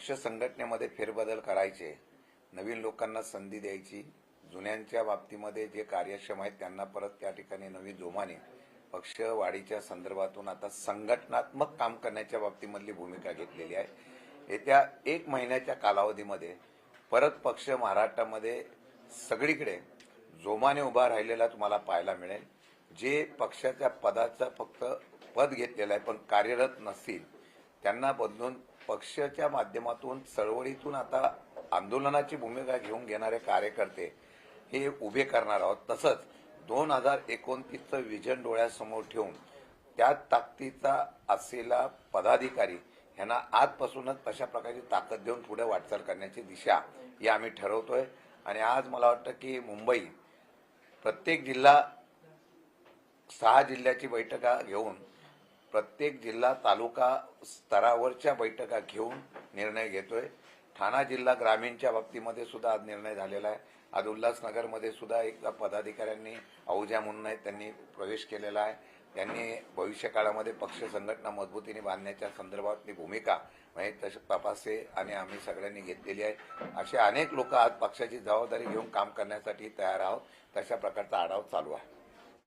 पक्ष संघटनेमध्ये फेरबदल करायचे, नवीन लोकांना संधी द्यायची, जुन्यांच्या बाबतीमध्ये जे कार्यक्षम आहेत त्यांना परत त्या ठिकाणी नवी जोमाने पक्ष वाढीच्या संदर्भातून आता संघटनात्मक काम करण्याच्या बाबतीमधली भूमिका घेतलेली आहे। येत्या 1 महिन्याच्या कालावधीमध्ये परत पक्ष महाराष्ट्रामध्ये सगळीकडे जोमाने उभा राहिलेला तुम्हाला पाहायला मिळेल। जे पक्षाच्या पदाचं फक्त पद घेतलेलं आहे पण कार्यरत नसतील त्यांना बदलून पक्षाच्या माध्यमातून चळवळीतून आता आंदोलनाची भूमिका घेऊन घेणारे कार्यकर्ते हे उभे करणार आहोत। तसंच 2029चं विजन डोळ्यासमोर ठेवून त्या ताकदीचा असलेला पदाधिकारी यांना आजपासूनच तशा प्रकारची ताकद देऊन पुढे वाटचाल करण्याची दिशा ही आम्ही ठरवतोय। आणि आज मला वाटतं की मुंबई प्रत्येक जिल्हा 6 जिल्ह्याची बैठका घेऊन प्रत्येक जिल्हा तालुका स्तरावरच्या बैठका घेऊन निर्णय घेतोय। ठाणा जिल्हा ग्रामीणच्या बाबतीमध्ये सुद्धा आज निर्णय झालेला आहे। आज उल्हासनगरमध्ये सुद्धा एक पदाधिकाऱ्यांनी अहुजा म्हणून आहेत त्यांनी प्रवेश केलेला आहे। त्यांनी भविष्य काळामध्ये पक्ष संघटना मजबूतीने बांधण्याच्या संदर्भातली भूमिका तशी तपासे आणि आम्ही सगळ्यांनी घेतलेली आहे। असे अनेक लोक आज पक्षाची जबाबदारी घेऊन काम करण्यासाठी तयार आहोत। तशा प्रकारचा आढावा चालू आहे।